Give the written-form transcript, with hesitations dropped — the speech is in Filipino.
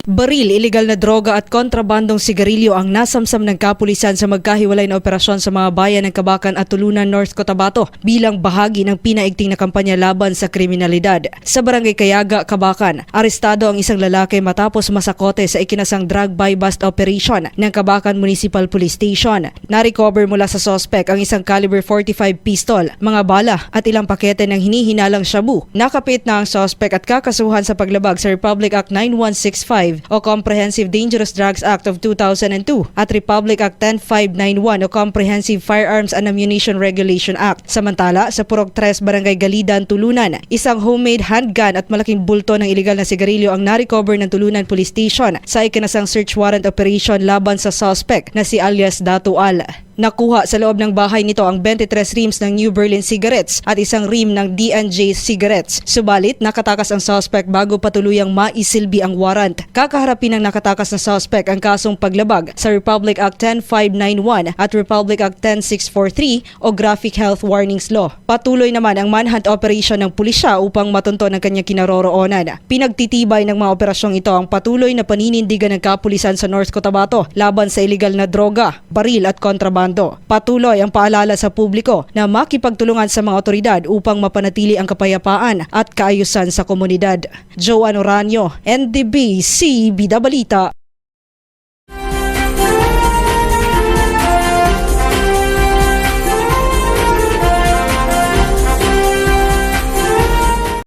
Baril, ilegal na droga at kontrabandong sigarilyo ang nasamsam ng kapulisan sa magkahiwalay na operasyon sa mga bayan ng Kabakan at Tulunan, North Cotabato bilang bahagi ng pinaigting na kampanya laban sa kriminalidad. Sa Barangay Kayaga, Kabakan, arestado ang isang lalaki matapos masakote sa ikinasang drug buy-bust operation ng Kabakan Municipal Police Station. Narecover mula sa sospek ang isang caliber 45 pistol, mga bala at ilang pakete ng hinihinalang shabu. Nakapit na ang sospek at kakasuhan sa paglabag sa Republic Act 9165 o Comprehensive Dangerous Drugs Act of 2002 at Republic Act 10591 o Comprehensive Firearms and Ammunition Regulation Act. Samantala, sa Purok 3, Barangay Galidan, Tulunan, isang homemade handgun at malaking bulto ng ilegal na sigarilyo ang narecover ng Tulunan Police Station sa ikinasang search warrant operation laban sa suspect na si alias Datual. Nakuha sa loob ng bahay nito ang 23 reams ng New Berlin cigarettes at isang ream ng D&J cigarettes. Subalit, nakatakas ang suspect bago patuluyang maisilbi ang warrant. Kakaharapin ng nakatakas na suspect ang kasong paglabag sa Republic Act 10591 at Republic Act 10643 o Graphic Health Warnings Law. Patuloy naman ang manhunt operation ng pulisya upang matunto ang kanyang kinaroroonan. Pinagtitibay ng mga operasyong ito ang patuloy na paninindigan ng kapulisan sa North Cotabato laban sa ilegal na droga, baril at kontrabando. Patuloy ang paalala sa publiko na makipagtulungan sa mga otoridad upang mapanatili ang kapayapaan at kaayusan sa komunidad. Joan Oranio, NDB, CB Balita.